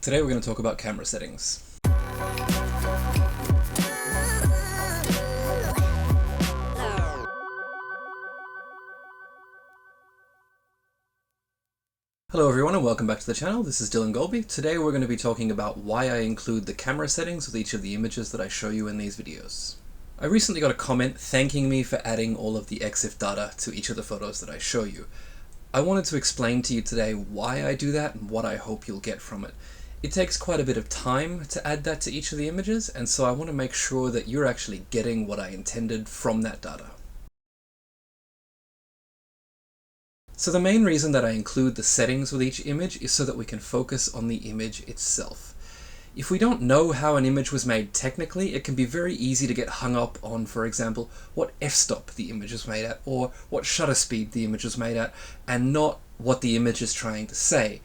Today we're going to talk about camera settings. Hello everyone and welcome back to the channel. This is Dylan Golby. Today we're going to be talking about why I include the camera settings with each of the images that I show you in these videos. I recently got a comment thanking me for adding all of the EXIF data to each of the photos that I show you. I wanted to explain to you today why I do that and what I hope you'll get from it. It takes quite a bit of time to add that to each of the images, and so I want to make sure that you're actually getting what I intended from that data. So the main reason that I include the settings with each image is so that we can focus on the image itself. If we don't know how an image was made technically, it can be very easy to get hung up on, for example, what f-stop the image is made at, or what shutter speed the image is made at, and not what the image is trying to say.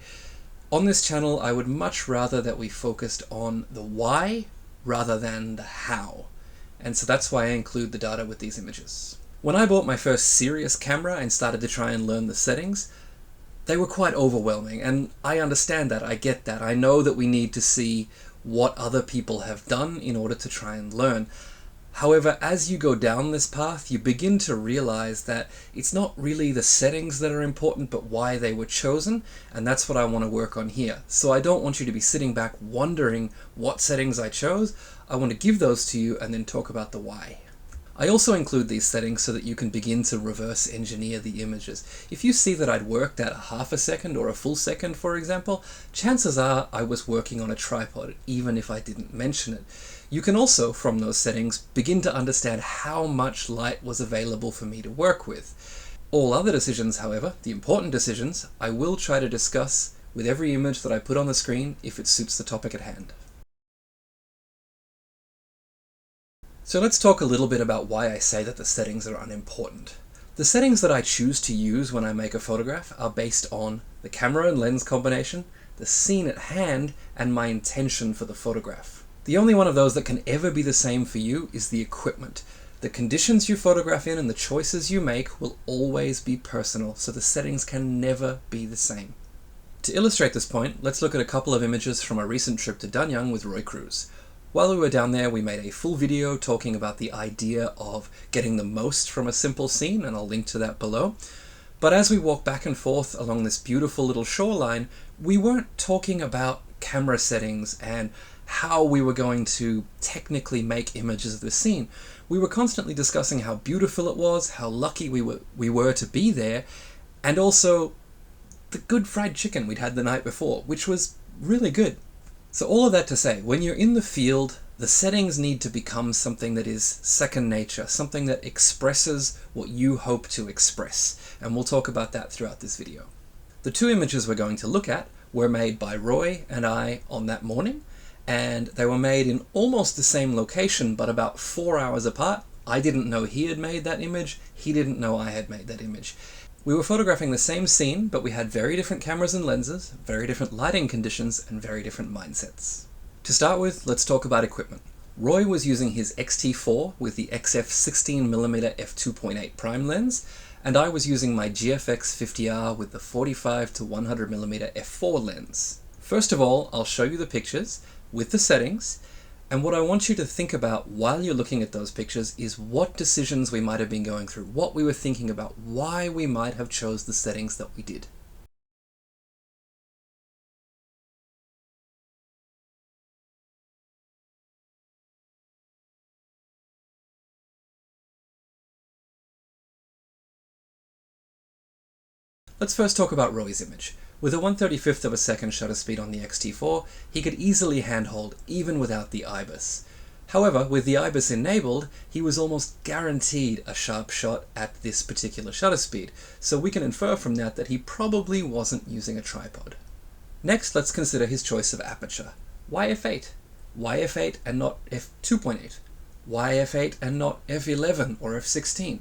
On this channel, I would much rather that we focused on the why rather than the how. And so that's why I include the data with these images. When I bought my first serious camera and started to try and learn the settings, they were quite overwhelming, and I understand that, I get that. I know that we need to see what other people have done in order to try and learn. However, as you go down this path, you begin to realize that it's not really the settings that are important, but why they were chosen, and that's what I want to work on here. So I don't want you to be sitting back wondering what settings I chose. I want to give those to you and then talk about the why. I also include these settings so that you can begin to reverse engineer the images. If you see that I'd worked at a half a second or a full second, for example, chances are I was working on a tripod, even if I didn't mention it. You can also, from those settings, begin to understand how much light was available for me to work with. All other decisions, however, the important decisions, I will try to discuss with every image that I put on the screen if it suits the topic at hand. So let's talk a little bit about why I say that the settings are unimportant. The settings that I choose to use when I make a photograph are based on the camera and lens combination, the scene at hand, and my intention for the photograph. The only one of those that can ever be the same for you is the equipment. The conditions you photograph in and the choices you make will always be personal, so the settings can never be the same. To illustrate this point, let's look at a couple of images from a recent trip to Danyang with Roy Cruz. While we were down there, we made a full video talking about the idea of getting the most from a simple scene, and I'll link to that below. But as we walked back and forth along this beautiful little shoreline, we weren't talking about camera settings and how we were going to technically make images of the scene. We were constantly discussing how beautiful it was, how lucky we were to be there, and also the good fried chicken we'd had the night before, which was really good. So all of that to say, when you're in the field, the settings need to become something that is second nature, something that expresses what you hope to express, and we'll talk about that throughout this video. The two images we're going to look at were made by Roy and I on that morning, and they were made in almost the same location, but about 4 hours apart. I didn't know he had made that image, he didn't know I had made that image. We were photographing the same scene, but we had very different cameras and lenses, very different lighting conditions, and very different mindsets. To start with, let's talk about equipment. Roy was using his X-T4 with the XF 16mm f2.8 prime lens, and I was using my GFX 50R with the 45 to 100mm f4 lens. First of all, I'll show you the pictures with the settings, and what I want you to think about while you're looking at those pictures is what decisions we might have been going through, what we were thinking about, why we might have chose the settings that we did. Let's first talk about Roy's image. With a 1/35th of a second shutter speed on the X-T4, he could easily handhold even without the IBIS. However, with the IBIS enabled, he was almost guaranteed a sharp shot at this particular shutter speed, so we can infer from that that he probably wasn't using a tripod. Next, let's consider his choice of aperture. Why f8? Why f8 and not f2.8? Why f8 and not f11 or f16?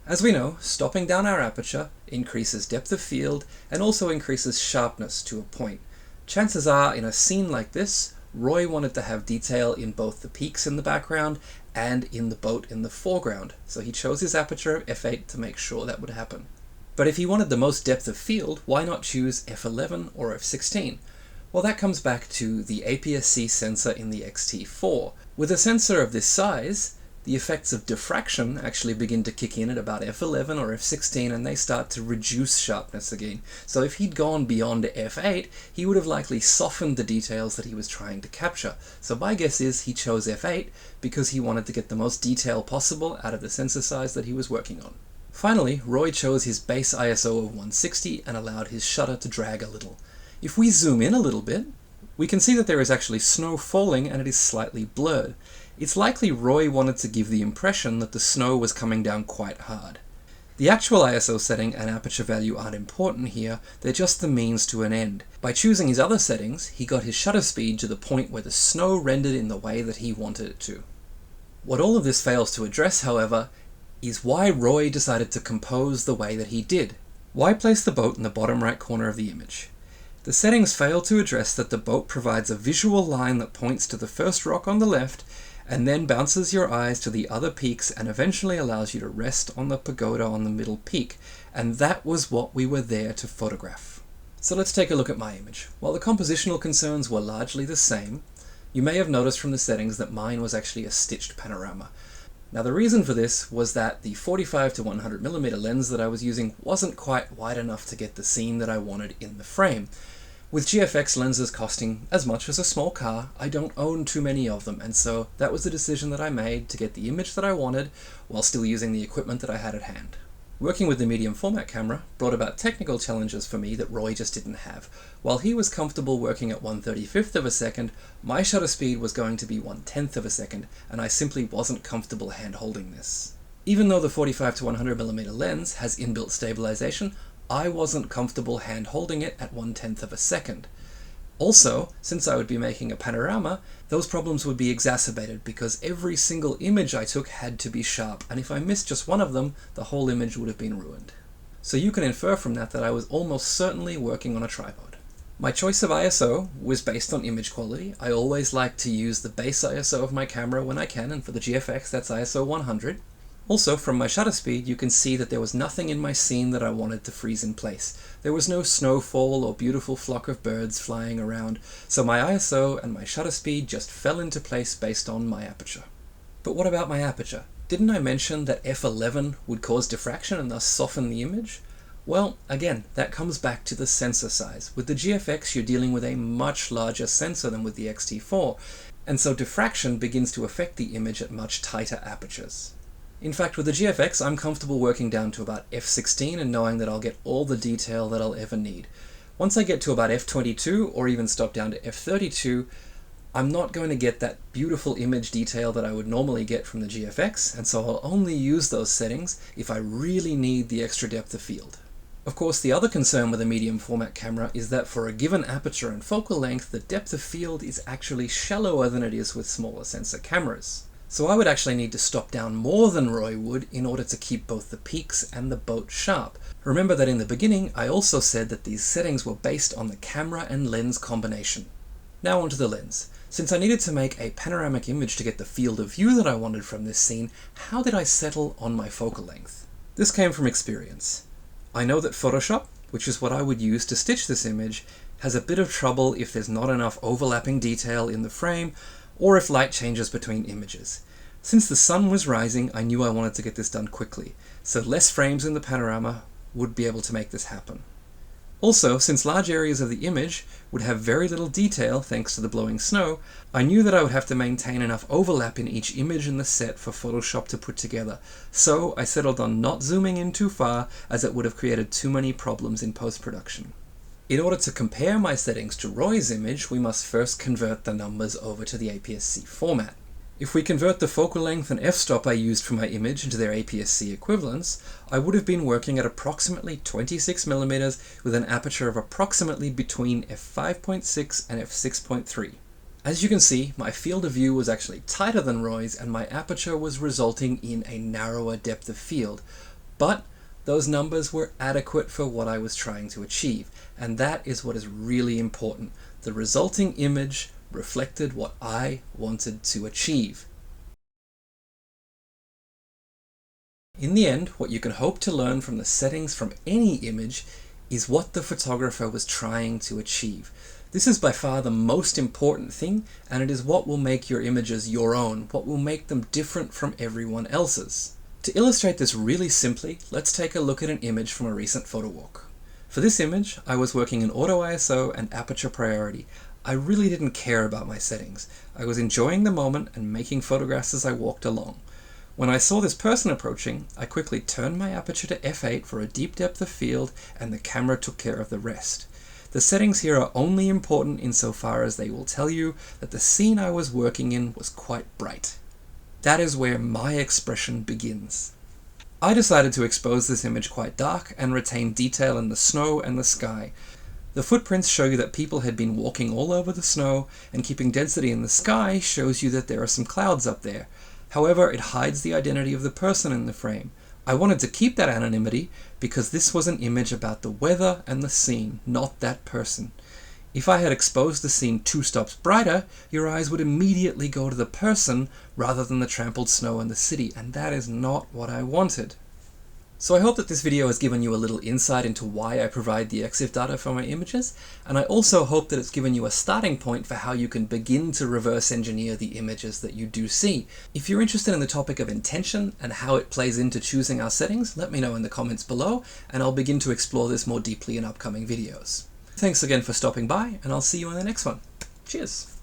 As we know, stopping down our aperture increases depth of field and also increases sharpness to a point. Chances are, in a scene like this, Roy wanted to have detail in both the peaks in the background and in the boat in the foreground, so he chose his aperture of f8 to make sure that would happen. But if he wanted the most depth of field, why not choose f11 or f16? Well, that comes back to the APS-C sensor in the X-T4. With a sensor of this size, the effects of diffraction actually begin to kick in at about f11 or f16, and they start to reduce sharpness again. So if he'd gone beyond f8, he would have likely softened the details that he was trying to capture. So my guess is he chose f8 because he wanted to get the most detail possible out of the sensor size that he was working on. Finally, Roy chose his base ISO of 160 and allowed his shutter to drag a little. If we zoom in a little bit, we can see that there is actually snow falling and it is slightly blurred. It's likely Roy wanted to give the impression that the snow was coming down quite hard. The actual ISO setting and aperture value aren't important here, they're just the means to an end. By choosing his other settings, he got his shutter speed to the point where the snow rendered in the way that he wanted it to. What all of this fails to address, however, is why Roy decided to compose the way that he did. Why place the boat in the bottom right corner of the image? The settings fail to address that the boat provides a visual line that points to the first rock on the left and then bounces your eyes to the other peaks and eventually allows you to rest on the pagoda on the middle peak. And that was what we were there to photograph. So let's take a look at my image. While the compositional concerns were largely the same, you may have noticed from the settings that mine was actually a stitched panorama. Now the reason for this was that the 45 to 100mm lens that I was using wasn't quite wide enough to get the scene that I wanted in the frame. With GFX lenses costing as much as a small car, I don't own too many of them, and so that was the decision that I made to get the image that I wanted while still using the equipment that I had at hand. Working with the medium format camera brought about technical challenges for me that Roy just didn't have. While he was comfortable working at 1/35th of a second, my shutter speed was going to be 1/10th of a second, and I simply wasn't comfortable hand-holding this. Even though the 45 to 100mm lens has inbuilt stabilization, I wasn't comfortable hand-holding it at 1/10th of a second. Also, since I would be making a panorama, those problems would be exacerbated because every single image I took had to be sharp, and if I missed just one of them, the whole image would have been ruined. So you can infer from that that I was almost certainly working on a tripod. My choice of ISO was based on image quality. I always like to use the base ISO of my camera when I can, and for the GFX that's ISO 100. Also, from my shutter speed, you can see that there was nothing in my scene that I wanted to freeze in place. There was no snowfall or beautiful flock of birds flying around, so my ISO and my shutter speed just fell into place based on my aperture. But what about my aperture? Didn't I mention that f11 would cause diffraction and thus soften the image? Well, again, that comes back to the sensor size. With the GFX, you're dealing with a much larger sensor than with the X-T4, and so diffraction begins to affect the image at much tighter apertures. In fact, with the GFX, I'm comfortable working down to about f16 and knowing that I'll get all the detail that I'll ever need. Once I get to about f22, or even stop down to f32, I'm not going to get that beautiful image detail that I would normally get from the GFX, and so I'll only use those settings if I really need the extra depth of field. Of course, the other concern with a medium format camera is that for a given aperture and focal length, the depth of field is actually shallower than it is with smaller sensor cameras. So I would actually need to stop down more than Roy would in order to keep both the peaks and the boat sharp. Remember that in the beginning I also said that these settings were based on the camera and lens combination. Now onto the lens. Since I needed to make a panoramic image to get the field of view that I wanted from this scene, how did I settle on my focal length? This came from experience. I know that Photoshop, which is what I would use to stitch this image, has a bit of trouble if there's not enough overlapping detail in the frame, or if light changes between images. Since the sun was rising, I knew I wanted to get this done quickly, so less frames in the panorama would be able to make this happen. Also, since large areas of the image would have very little detail thanks to the blowing snow, I knew that I would have to maintain enough overlap in each image in the set for Photoshop to put together, so I settled on not zooming in too far as it would have created too many problems in post-production. In order to compare my settings to Roy's image, we must first convert the numbers over to the APS-C format. If we convert the focal length and f-stop I used for my image into their APS-C equivalents, I would have been working at approximately 26mm with an aperture of approximately between f5.6 and f6.3. As you can see, my field of view was actually tighter than Roy's and my aperture was resulting in a narrower depth of field, but those numbers were adequate for what I was trying to achieve, and that is what is really important. The resulting image reflected what I wanted to achieve. In the end, what you can hope to learn from the settings from any image is what the photographer was trying to achieve. This is by far the most important thing, and it is what will make your images your own, what will make them different from everyone else's. To illustrate this really simply, let's take a look at an image from a recent photo walk. For this image, I was working in auto ISO and aperture priority. I really didn't care about my settings. I was enjoying the moment and making photographs as I walked along. When I saw this person approaching, I quickly turned my aperture to f8 for a deep depth of field, and the camera took care of the rest. The settings here are only important insofar as they will tell you that the scene I was working in was quite bright. That is where my expression begins. I decided to expose this image quite dark and retain detail in the snow and the sky. The footprints show you that people had been walking all over the snow, and keeping density in the sky shows you that there are some clouds up there. However, it hides the identity of the person in the frame. I wanted to keep that anonymity because this was an image about the weather and the scene, not that person. If I had exposed the scene 2 stops brighter, your eyes would immediately go to the person rather than the trampled snow and the city, and that is not what I wanted. So I hope that this video has given you a little insight into why I provide the EXIF data for my images, and I also hope that it's given you a starting point for how you can begin to reverse engineer the images that you do see. If you're interested in the topic of intention and how it plays into choosing our settings, let me know in the comments below, and I'll begin to explore this more deeply in upcoming videos. Thanks again for stopping by, and I'll see you in the next one. Cheers!